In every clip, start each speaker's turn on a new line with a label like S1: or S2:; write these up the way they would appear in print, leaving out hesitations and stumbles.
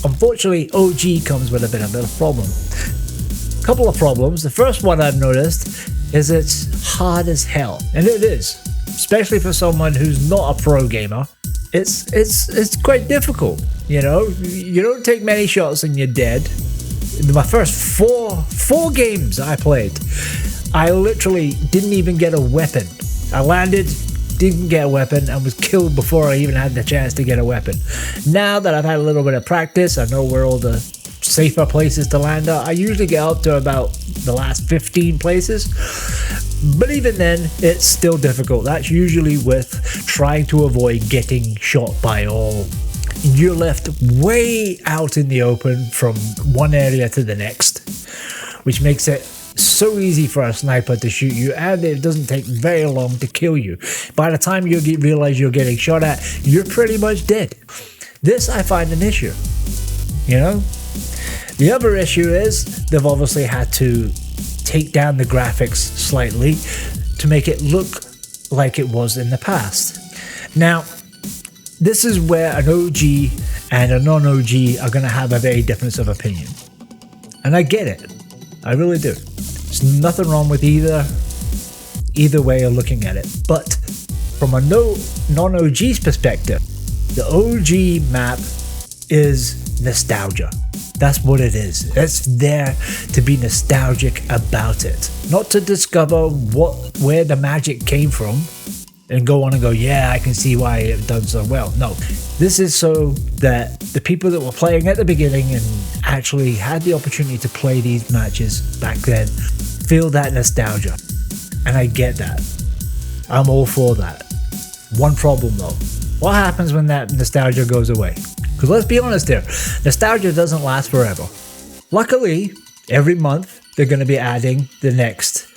S1: Unfortunately, OG comes with a bit of a problem. Couple of problems. The first one I've noticed is it's hard as hell, and it is, especially for someone who's not a pro gamer. It's quite difficult. You know, you don't take many shots and you're dead. My first four games I played, I literally didn't even get a weapon. I landed, didn't get a weapon, and was killed before I even had the chance to get a weapon. Now that I've had a little bit of practice, I know where all the safer places to land are. I usually get up to about the last 15 places, but even then it's still difficult. That's usually with trying to avoid getting shot by all. You're left way out in the open from one area to the next, which makes it so easy for a sniper to shoot you, and it doesn't take very long to kill you. By the time you realize you're getting shot at, you're pretty much dead. This I find an issue, you know? The other issue is they've obviously had to take down the graphics slightly to make it look like it was in the past. Now, this is where an OG and a non-OG are going to have a very difference of opinion. And I get it. I really do. There's nothing wrong with either way of looking at it. But from a non-OG's perspective, the OG map is nostalgia. That's what it is. It's there to be nostalgic about it. Not to discover where the magic came from and go on and go, yeah, I can see why it done so well. No, this is so that the people that were playing at the beginning and actually had the opportunity to play these matches back then feel that nostalgia. And I get that. I'm all for that. One problem though. What happens when that nostalgia goes away? Because let's be honest here, nostalgia doesn't last forever. Luckily, every month they're going to be adding the next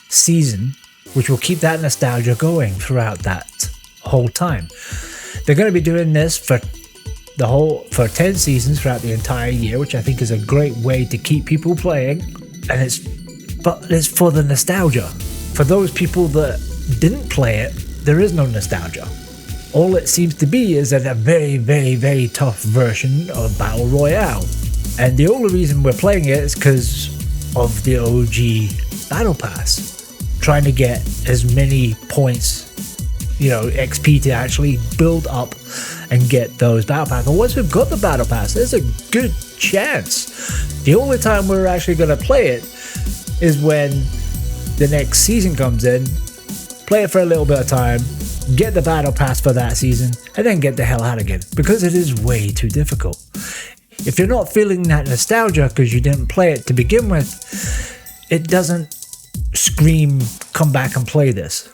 S1: season, which will keep that nostalgia going throughout that whole time. They're going to be doing this for 10 seasons throughout the entire year, which I think is a great way to keep people playing. And it's for the nostalgia. For those people that didn't play it, there is no nostalgia. All it seems to be is a very, very, very tough version of Battle Royale. And the only reason we're playing it is because of the OG Battle Pass. Trying to get as many points, XP to actually build up and get those Battle Pass. But once we've got the Battle Pass, there's a good chance. The only time we're actually going to play it is when the next season comes in, play it for a little bit of time, get the Battle Pass for that season, and then get the hell out again, because it is way too difficult. If you're not feeling that nostalgia because you didn't play it to begin with, it doesn't scream, come back and play this.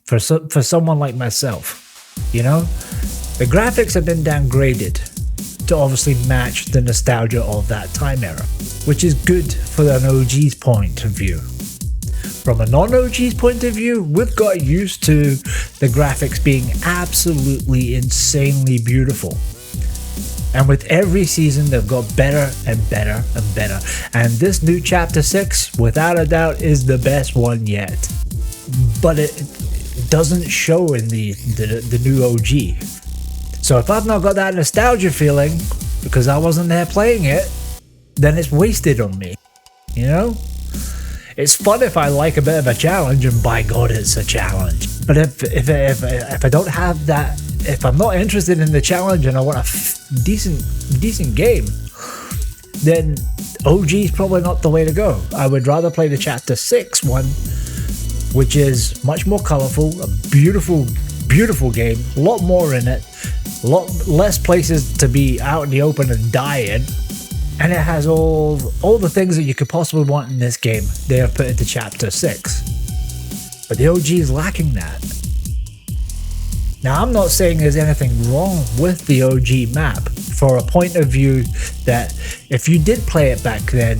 S1: For someone like myself, the graphics have been downgraded to obviously match the nostalgia of that time era, which is good for an OG's point of view. From a non-OG's point of view, we've got used to the graphics being absolutely insanely beautiful. And with every season, they've got better and better and better. And this new Chapter 6, without a doubt, is the best one yet. But it doesn't show in the new OG. So if I've not got that nostalgia feeling, because I wasn't there playing it, then it's wasted on me, It's fun if I like a bit of a challenge, and by God, it's a challenge. But if I don't have that, if I'm not interested in the challenge and I want a decent game, then OG is probably not the way to go. I would rather play the Chapter 6 one, which is much more colorful, a beautiful, beautiful game, a lot more in it, a lot less places to be out in the open and die in. And it has all the things that you could possibly want in this game. They have put into Chapter 6. But the OG is lacking that. Now, I'm not saying there's anything wrong with the OG map. For a point of view that if you did play it back then,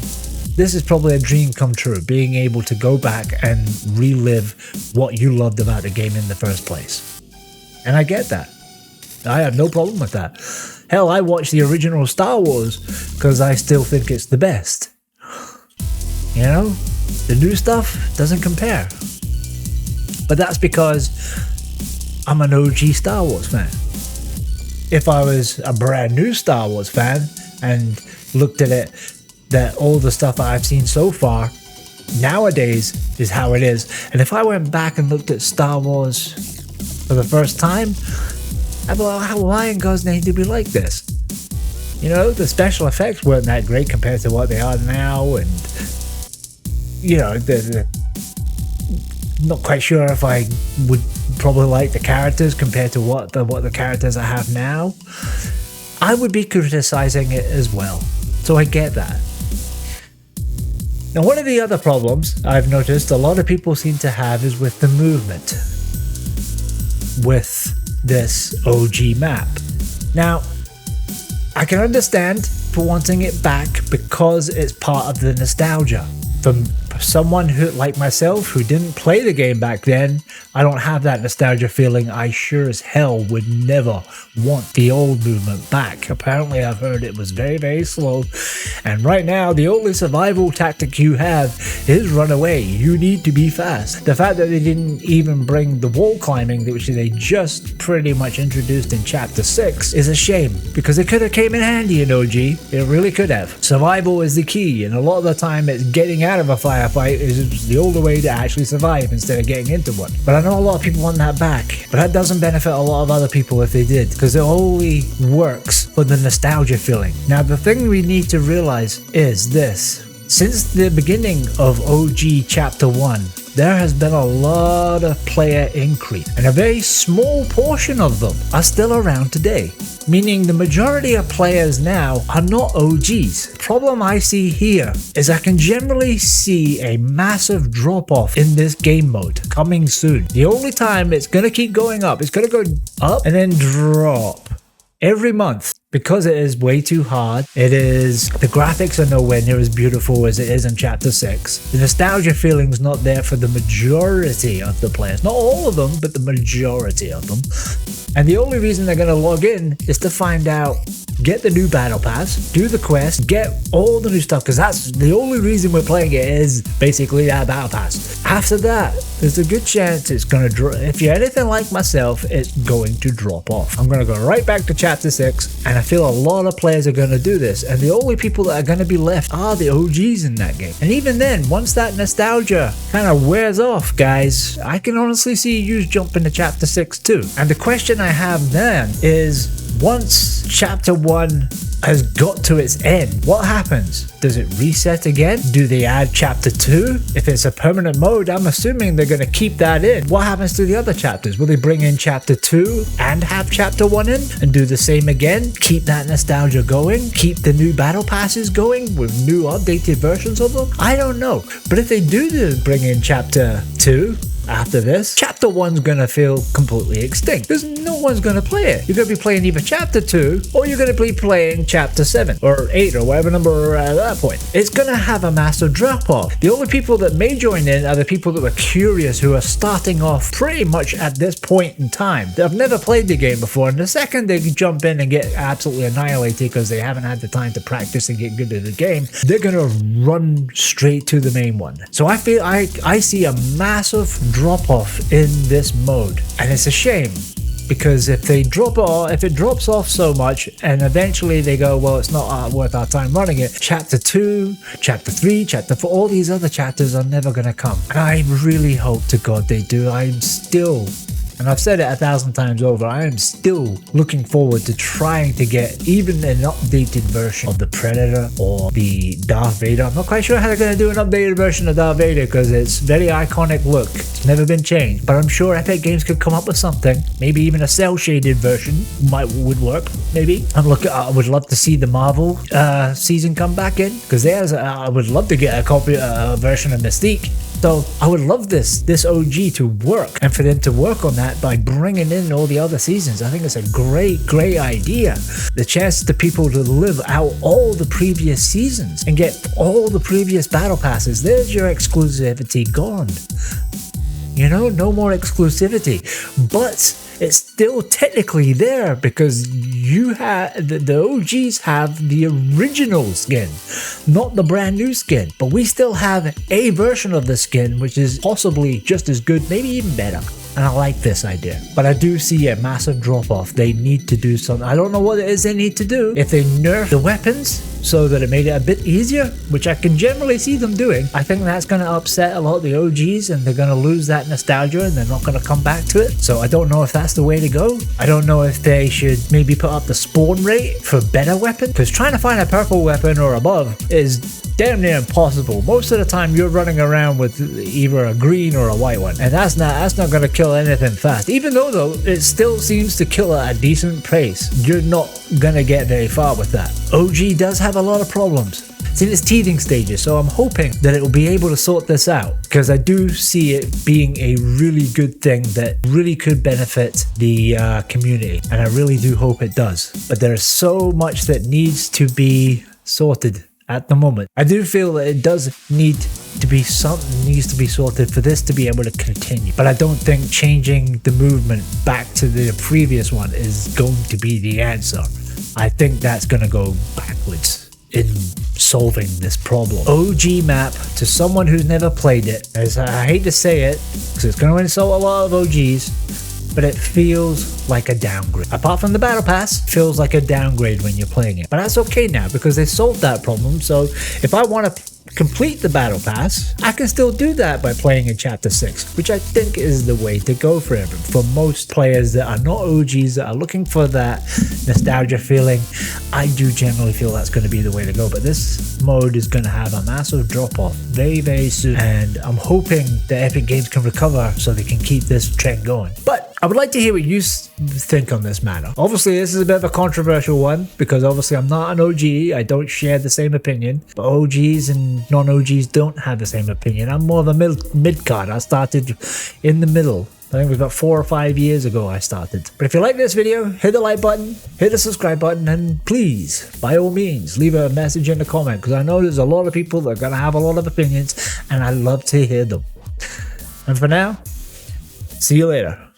S1: this is probably a dream come true. Being able to go back and relive what you loved about the game in the first place. And I get that. I have no problem with that. Hell, I watched the original Star Wars because I still think it's the best. The new stuff doesn't compare. But that's because I'm an OG Star Wars fan. If I was a brand new Star Wars fan, and looked at it, that all the stuff that I've seen so far nowadays is how it is. And if I went back and looked at Star Wars for the first time, I'd be like, why in God's name did we like this? You know, the special effects weren't that great compared to what they are now, and you know, not quite sure if I would probably like the characters compared to what the characters I have now. I would be criticizing it as well, so I get that. Now, one of the other problems I've noticed a lot of people seem to have is with the movement with this OG map. Now, I can understand for wanting it back because it's part of the nostalgia. From someone who, like myself, who didn't play the game back then, I don't have that nostalgia feeling. I sure as hell would never want the old movement back. Apparently, I've heard it was very, very slow. And right now, the only survival tactic you have is run away. You need to be fast. The fact that they didn't even bring the wall climbing, which they just pretty much introduced in Chapter 6, is a shame. Because it could have came in handy in OG. It really could have. Survival is the key. And a lot of the time, it's getting out of a firefight is the older way to actually survive instead of getting into one. But I know a lot of people want that back, but that doesn't benefit a lot of other people if they did, because it only works for the nostalgia feeling. Now, the thing we need to realize is this: since the beginning of OG Chapter 1, there has been a lot of player increase, and a very small portion of them are still around today. Meaning the majority of players now are not OGs. The problem I see here is I can generally see a massive drop off in this game mode coming soon. The only time it's going to keep going up, it's going to go up and then drop every month. Because it is way too hard, the graphics are nowhere near as beautiful as it is in Chapter 6. The nostalgia feeling's not there for the majority of the players. Not all of them, but the majority of them. And the only reason they're going to log in is to find out, get the new battle pass, do the quest, get all the new stuff, because that's the only reason we're playing it, is basically that battle pass. After that, there's a good chance it's going to drop. If you're anything like myself, it's going to drop off. I'm going to go right back to Chapter 6, and I feel a lot of players are going to do this, and the only people that are going to be left are the OGs in that game. And even then, once that nostalgia kind of wears off, guys, I can honestly see you jump into Chapter 6 too. And the question I have then is, once Chapter 1 has got to its end, what happens? Does it reset again? Do they add Chapter 2? If it's a permanent mode, I'm assuming they're going to keep that in. What happens to the other chapters? Will they bring in Chapter 2 and have Chapter 1 in and do the same again? Keep that nostalgia going? Keep the new battle passes going with new updated versions of them? I don't know. But if they do bring in Chapter 2, after this, Chapter 1's gonna feel completely extinct. There's no one's gonna play it. You're gonna be playing either Chapter 2 or you're gonna be playing Chapter 7 or 8 or whatever number we're at that point. It's gonna have a massive drop off. The only people that may join in are the people that were curious, who are starting off pretty much at this point in time. They've never played the game before, and the second they jump in and get absolutely annihilated because they haven't had the time to practice and get good at the game, they're gonna run straight to the main one. So I feel I see a massive drop off in this mode, and it's a shame, because if it drops off so much and eventually they go, well, it's not worth our time running it, Chapter 2, Chapter 3, Chapter 4, all these other chapters are never going to come. And I really hope to God they do. I'm still, and I've said it 1,000 times over, I am still looking forward to trying to get even an updated version of the Predator or the Darth Vader. I'm not quite sure how they're going to do an updated version of Darth Vader, because it's very iconic look. It's never been changed. But I'm sure Epic Games could come up with something. Maybe even a cel-shaded version would work, maybe. I would love to see the Marvel season come back in, because I would love to get a version of Mystique. So I would love this OG to work, and for them to work on that by bringing in all the other seasons. I think it's a great idea. The chance to people to live out all the previous seasons and get all the previous battle passes. There's your exclusivity gone. You know, no more exclusivity. But it's still technically there, because the OGs have the original skin, not the brand new skin. But we still have a version of the skin which is possibly just as good, maybe even better. and I like this idea. But I do see a massive drop off. They need to do something. I don't know what it is they need to do. If they nerf the weapons so that it made it a bit easier, which I can generally see them doing, I think that's going to upset a lot of the OGs and they're going to lose that nostalgia and they're not going to come back to it. So I don't know if that's the way to go. I don't know if they should maybe put up the spawn rate for better weapons, because trying to find a purple weapon or above is damn near impossible. Most of the time you're running around with either a green or a white one, and that's not going to kill anything fast. Even though it still seems to kill at a decent pace, you're not going to get very far with that. OG does have a lot of problems. It's in its teething stages, so I'm hoping that it will be able to sort this out, because I do see it being a really good thing that really could benefit the community, and I really do hope it does. But there's so much that needs to be sorted at the moment. I do feel that it does need to be something needs to be sorted for this to be able to continue. But I don't think changing the movement back to the previous one is going to be the answer. I think that's going to go backwards in solving this problem. OG map, to someone who's never played it, as I hate to say it, because it's going to insult a lot of OGs, but it feels like a downgrade. Apart from the battle pass, it feels like a downgrade when you're playing it. But that's okay now, because they solved that problem. So if I want to complete the battle pass, I can still do that by playing in Chapter 6, which I think is the way to go for everyone. For most players that are not OGs, that are looking for that nostalgia feeling, I do generally feel that's going to be the way to go. But this mode is going to have a massive drop off very, very soon, and I'm hoping that Epic Games can recover so they can keep this trend going. But I would like to hear what you think on this matter. Obviously, this is a bit of a controversial one, because obviously I'm not an OG, I don't share the same opinion, but OGs and non-OGs don't have the same opinion. I'm more of a mid-card. I started in the middle. I think it was about 4 or 5 years ago I started. But if you like this video, hit the like button, hit the subscribe button, and please, by all means, leave a message in the comment, because I know there's a lot of people that are going to have a lot of opinions, and I love to hear them. And for now, see you later.